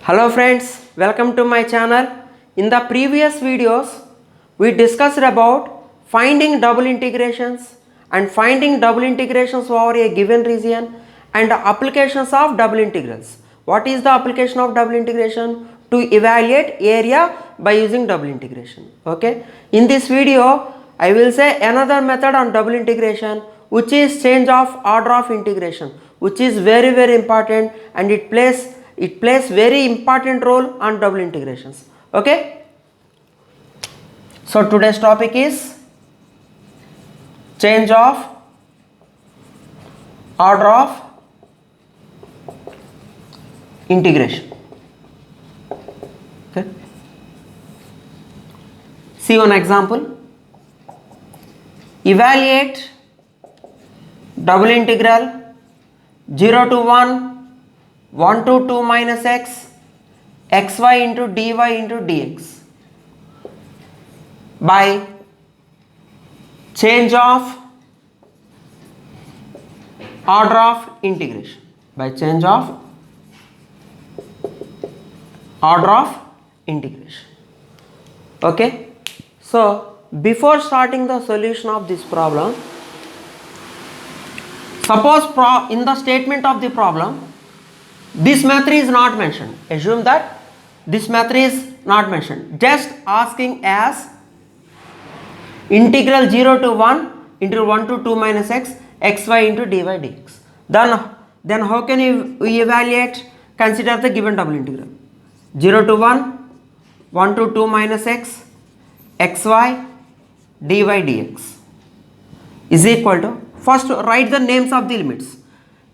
Hello friends, welcome to my channel. In the previous videos, we discussed about finding double integrations and finding double integrations over a given region and applications of double integrals. What is the application of double integration? To evaluate area by using double integration. Okay. In this video, I will say another method on double integration, which is change of order of integration, which is very important, and it plays very important role on double integrations. Okay. So today's topic is change of order of integration. Okay. See one example. Evaluate double integral 0 to 1, 1 to 2 minus x, xy into dy into dx by change of order of integration. By change of order of integration. Okay. So before starting the solution of this problem, suppose in the statement of the problem this method is not mentioned. Assume that this method is not mentioned. Just asking as integral 0 to 1 into 1 to 2 minus x, xy into dy dx. Then how can we evaluate? Consider the given double integral 0 to 1, 1 to 2 minus x, xy dy dx is equal to, first write the names of the limits.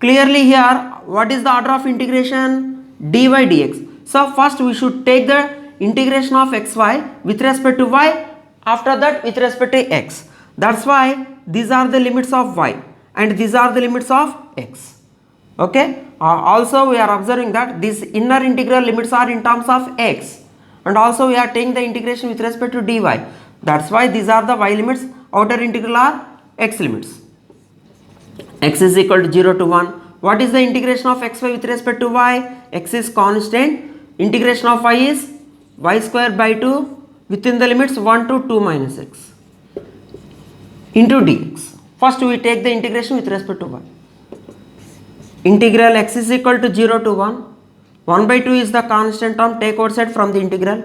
Clearly here, what is the order of integration? Dy dx. So first we should take the integration of xy with respect to y, after that with respect to x. That's why these are the limits of y and these are the limits of x. Okay. Also we are observing that these inner integral limits are in terms of x, and also we are taking the integration with respect to dy. That's why these are the y limits, outer integral are x limits. X is equal to 0 to 1. What is the integration of xy with respect to y? X is constant. Integration of y is y square by 2 within the limits 1 to 2 minus x into dx. First we take the integration with respect to y. Integral x is equal to 0 to 1. 1 by 2 is the constant term. Take outside from the integral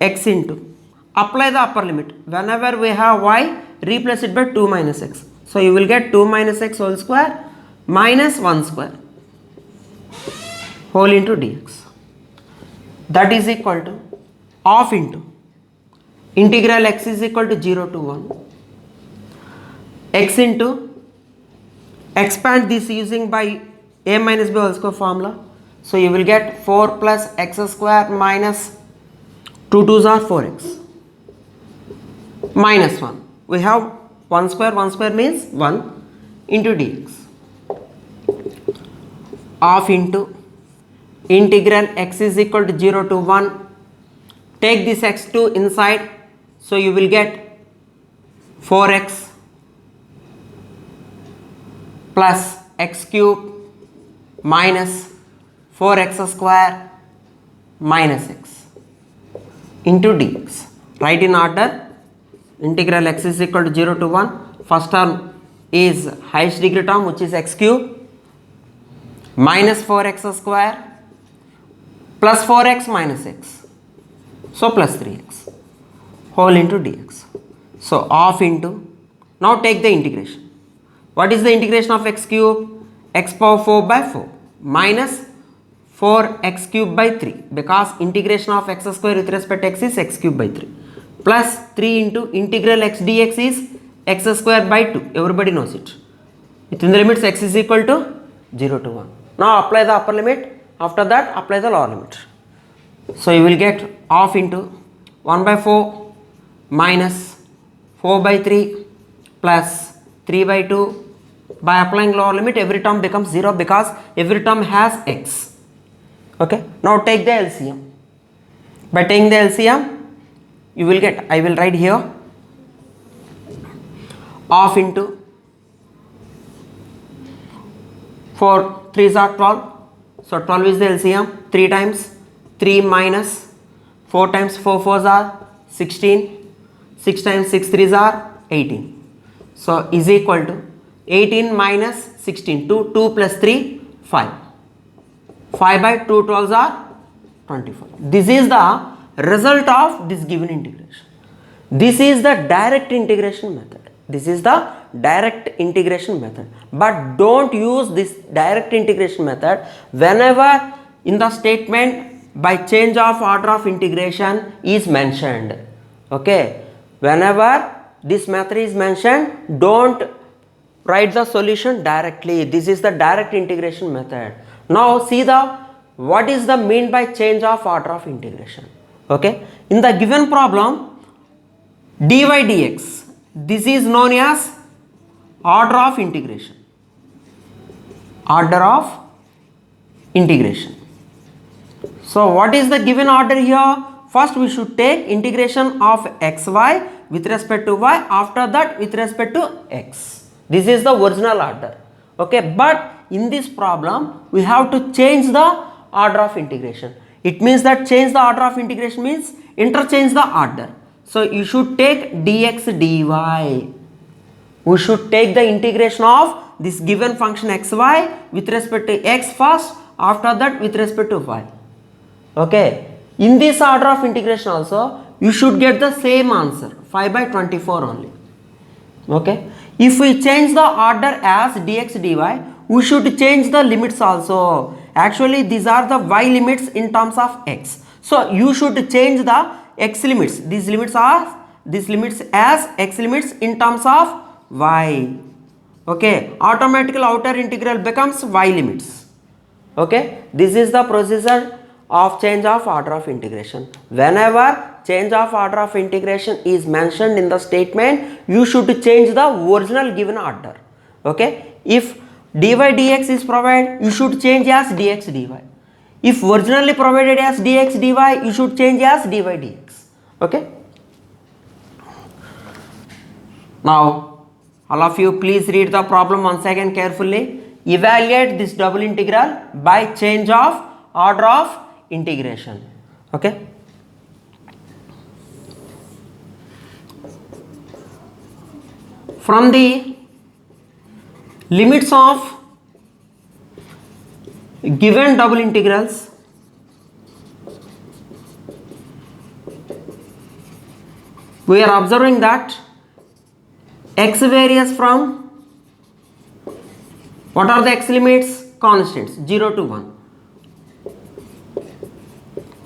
x into. Apply the upper limit. Whenever we have y, replace it by 2 minus x. So you will get 2 minus x whole square minus 1 square whole into dx. That is equal to half into integral x is equal to 0 to 1. X into, expand this using by a minus b whole square formula. So you will get 4 plus x square minus 2 2s are 4x minus 1. We have 1 square means 1 into dx. Half into integral x is equal to 0 to 1. Take this x2 inside. So you will get 4x plus x cube minus 4x square minus x into dx. Write in order. Integral x is equal to 0 to 1. First term is highest degree term, which is x cube minus 4x square plus 4x minus x. So plus 3x whole into dx. So half into, now take the integration. What is the integration of x cube? X power 4 by 4 minus 4x cube by 3, because integration of x square with respect to x is x cube by 3, plus 3 into integral x dx is x square by 2. Everybody knows it. Within the limits x is equal to 0 to 1. Now apply the upper limit. After that apply the lower limit. So you will get half into 1 by 4 minus 4 by 3 plus 3 by 2. By applying lower limit, every term becomes 0 because every term has x. Okay. Now take the LCM. By taking the LCM, you will get, I will write here, half into 4 3s are 12. So 12 is the LCM, 3 times 3 minus 4 times 4 fours are 16, 6 times 6 threes are 18. So is equal to 18 minus 16, 2 plus 3, 5. 5 by 2 12s are 24. This is the result of this given integration. This is the direct integration method. This is the direct integration method. But don't use this direct integration method whenever in the statement by change of order of integration is mentioned. Okay. Whenever this method is mentioned, don't write the solution directly. This is the direct integration method. Now see what is the mean by change of order of integration. Okay. In the given problem, dy dx, this is known as order of integration. Order of integration. So what is the given order here? First we should take integration of xy with respect to y, after that with respect to x. This is the original order. Okay, but in this problem we have to change the order of integration. It means that change the order of integration means interchange the order. So you should take dx dy. We should take the integration of this given function xy with respect to x first, after that with respect to y. Okay, in this order of integration also you should get the same answer, 5 by 24 only. Okay, if we change the order as dx dy, we should change the limits also. Actually these are the y limits in terms of x. So you should change the x limits. These limits as x limits in terms of y. Okay, automatically outer integral becomes y limits. Okay, this is the procedure of change of order of integration. Whenever change of order of integration is mentioned in the statement, you should change the original given order. Okay, if dy dx is provided, you should change as dx dy. If originally provided as dx dy, you should change as dy dx. Okay, now all of you please read the problem once again carefully. Evaluate this double integral by change of order of integration. Okay, from the limits of given double integrals, we are observing that x varies from, what are the x limits? Constants, 0 to 1.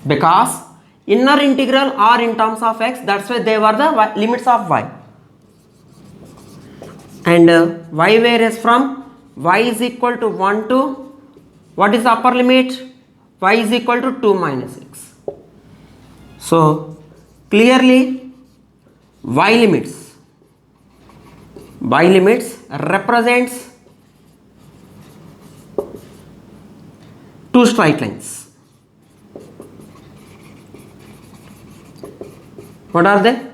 Because inner integral are in terms of x, that's why they were the limits of y. And y varies from y is equal to 1 to, what is the upper limit? Y is equal to 2 minus x. So clearly y limits represents two straight lines. What are they?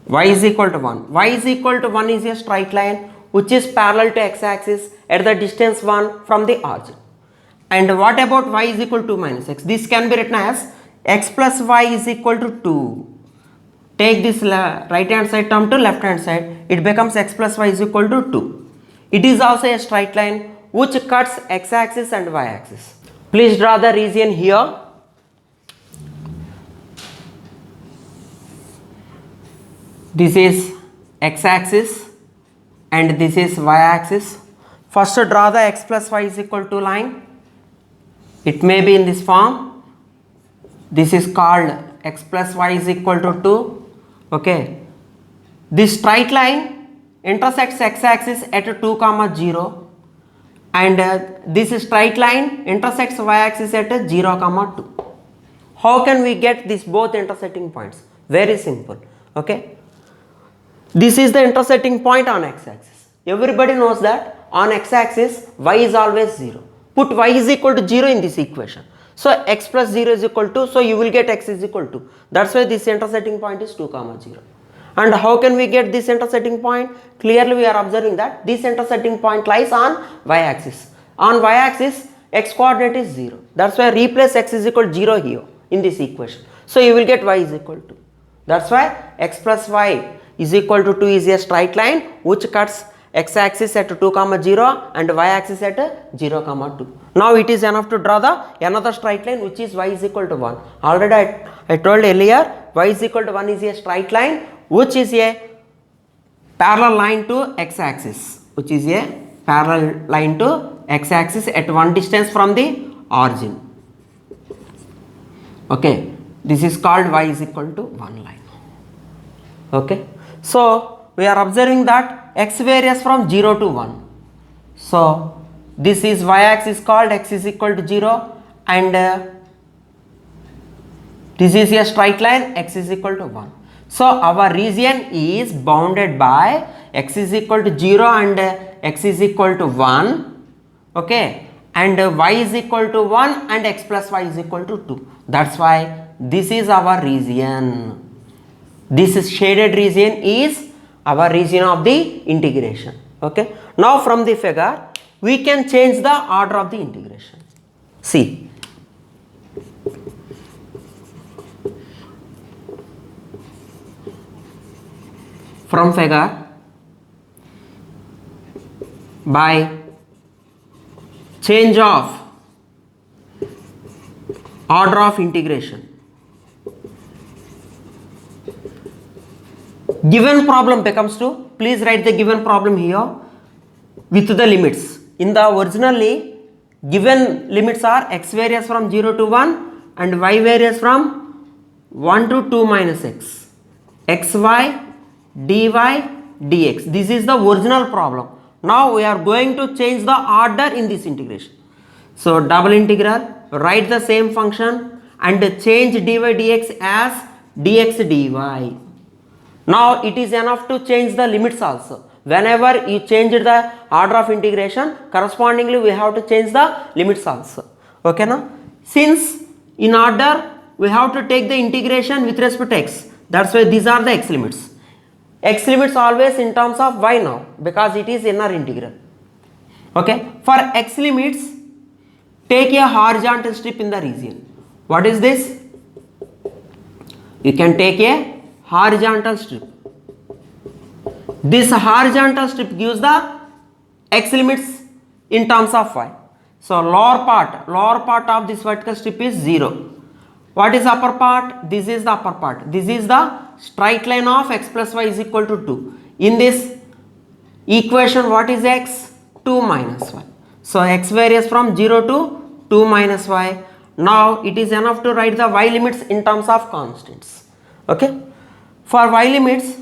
Y is equal to 1. Y is equal to 1 is a straight line which is parallel to x-axis at the distance 1 from the origin. And what about y is equal to 2 minus x? This can be written as x plus y is equal to 2. Take this right hand side term to left hand side, it becomes x plus y is equal to 2. It is also a straight line which cuts x-axis and y-axis. Please draw the region here. This is x-axis and this is y-axis. First draw the x plus y is equal to line. It may be in this form. This is called x plus y is equal to 2. Okay. This straight line intersects x-axis at 2, 0 and this straight line intersects y-axis at 0, 2. How can we get these both intersecting points? Very simple. Okay. This is the intersecting point on x-axis. Everybody knows that on x-axis y is always 0. Put y is equal to 0 in this equation. So x plus 0 is equal to, so you will get x is equal to. That's why this intersecting point is 2, 0. And how can we get this intersecting point? Clearly we are observing that this intersecting point lies on y-axis. On y-axis x coordinate is 0. That's why replace x is equal to 0 here in this equation. So you will get y is equal to. That's why x plus y is equal to 2 is a straight line which cuts x axis at 2 comma 0 and y axis at 0 comma 2. Now it is enough to draw the another straight line which is y is equal to 1. Already I told earlier y is equal to 1 is a straight line which is a parallel line to x axis, which is a parallel line to x axis at one distance from the origin. Okay, this is called y is equal to 1 line. Okay, so we are observing that x varies from 0 to 1. So this is y axis called x is equal to 0 and this is a straight line x is equal to 1. So our region is bounded by x is equal to 0 and x is equal to 1, okay, and y is equal to 1 and x plus y is equal to 2. That's why this is our region. This is shaded region is our region of the integration. Okay. Now from the figure we can change the order of the integration. See, from figure by change of order of integration, given problem becomes to, please write the given problem here with the limits. In the originally given limits are x varies from 0 to 1 and y varies from 1 to 2 minus x, xy dy dx. This is the original problem. Now we are going to change the order in this integration. So double integral, write the same function and change dy dx as dx dy. Now it is enough to change the limits also. Whenever you change the order of integration, correspondingly we have to change the limits also. Okay now? Since in order we have to take the integration with respect to x. That's why these are the x limits. X limits always in terms of y now because it is inner integral. Okay. For x limits, take a horizontal strip in the region. What is this? You can take a horizontal strip. This horizontal strip gives the x limits in terms of y. So lower part of this vertical strip is 0. What is upper part? This is the upper part. This is the straight line of x plus y is equal to 2. In this equation, what is x? 2 minus y. So x varies from 0 to 2 minus y. Now it is enough to write the y limits in terms of constants. Okay. For y limits,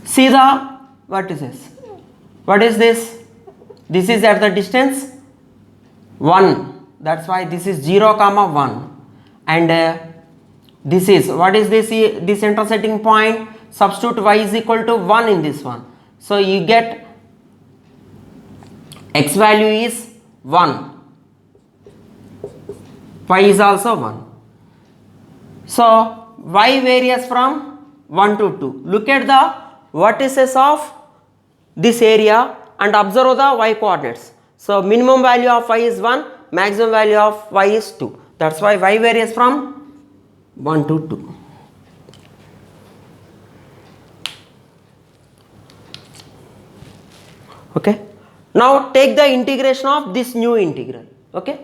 see the, what is this? What is this? This is at the distance 1. That's why this is 0 comma 1 and this is, what is this intersecting point? Substitute y is equal to 1 in this one. So you get x value is 1, y is also 1. So y varies from 1 to 2. Look at the vertices of this area and observe the y coordinates. So minimum value of y is 1, maximum value of y is 2. That's why y varies from 1 to 2. Okay. Now take the integration of this new integral. Okay.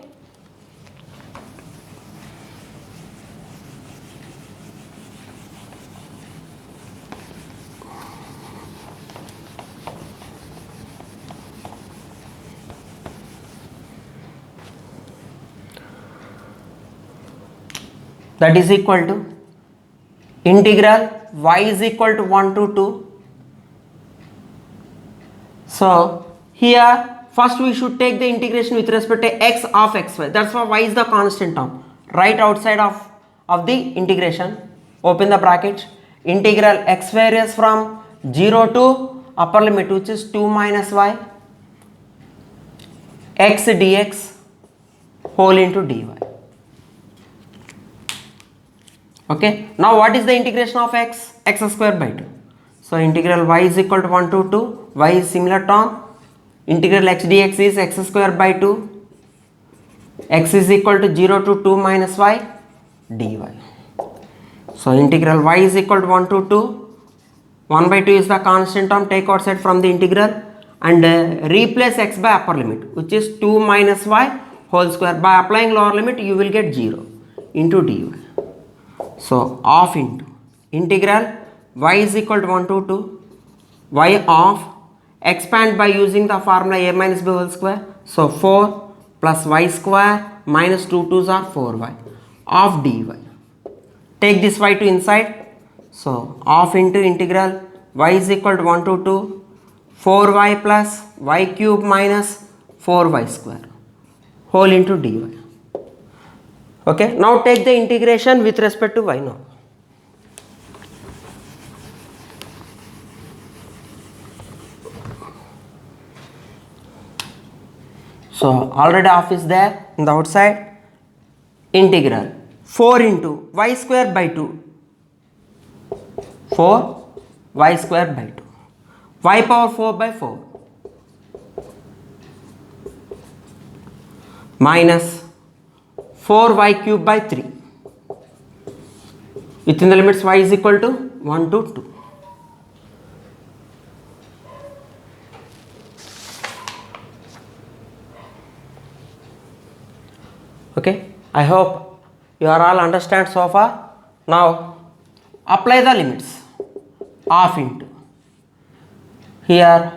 That is equal to integral y is equal to 1 to 2. So here first we should take the integration with respect to x of xy. That's why y is the constant term. Right outside of the integration, open the bracket, integral x varies from 0 to upper limit which is 2 minus y x dx whole into dy. Okay. Now what is the integration of x? X square by 2. So integral y is equal to 1 to 2. Y is similar term. Integral x dx is x square by 2. x is equal to 0 to 2 minus y dy. So integral y is equal to 1 to 2. 1 by 2 is the constant term, take outside from the integral and replace x by upper limit, which is 2 minus y whole square. By applying lower limit you will get 0 into dy. So half into integral y is equal to 1 to 2 y of, expand by using the formula a minus b whole square. So 4 plus y square minus 2 2s are 4y of dy. Take this y to inside. So half into integral y is equal to 1 to 2 4y plus y cube minus 4y square whole into dy. Okay, now take the integration with respect to y now. So already half is there in the outside. Integral 4 into y square by 2, 4 y square by 2, y power 4 by 4 minus 4y cube by 3. Within the limits y is equal to 1 to 2. Okay, I hope you are all understand so far. Now apply the limits. Half into, here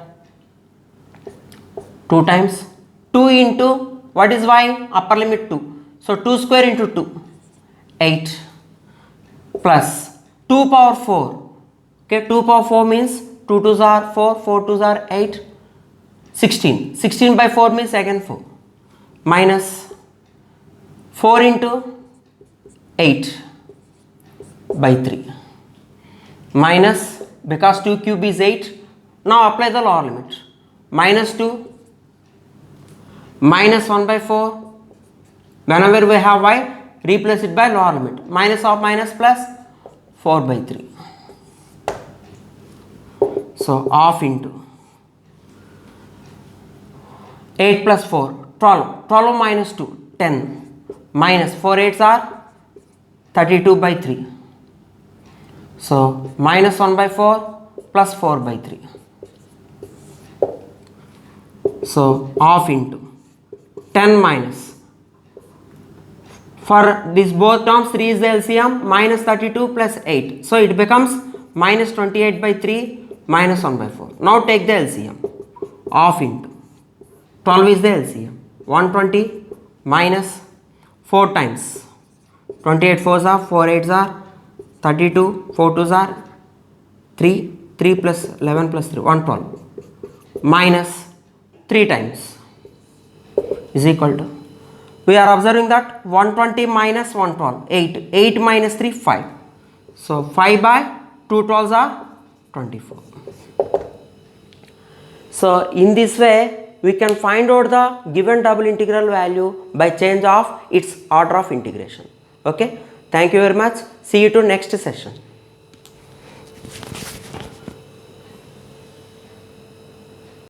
2 times 2 into what is y, upper limit 2, so 2 square into 2 8 plus 2 power 4. Okay, 2 power 4 means 2 2s are 4, 4 2s are 8, 16. 16 by 4 means again 4 minus 4 into 8 by 3 minus, because 2 cube is 8. Now apply the lower limit. Minus 2 minus 1 by 4. Whenever we have y, replace it by lower limit. Minus of minus plus 4 by 3. So half into 8 plus 4 12. 12 minus 2 10 minus 4 8s are 32 by 3. So minus 1 by 4 plus 4 by 3. So half into 10 minus, for this both terms 3 is the LCM, minus 32 plus 8. So it becomes minus 28 by 3 minus 1 by 4. Now take the LCM. Half into 12 is the LCM. 120 minus 4 times 28 4s are 4 8s are 32, 4 2s are 3, 3 plus 11 plus 3 112 minus 3 times is equal to, we are observing that 120 minus 112 8, 8 minus 3 5. So 5 by 2 12s are 24. So in this way we can find out the given double integral value by change of its order of integration. Okay, thank you very much. See you to next session.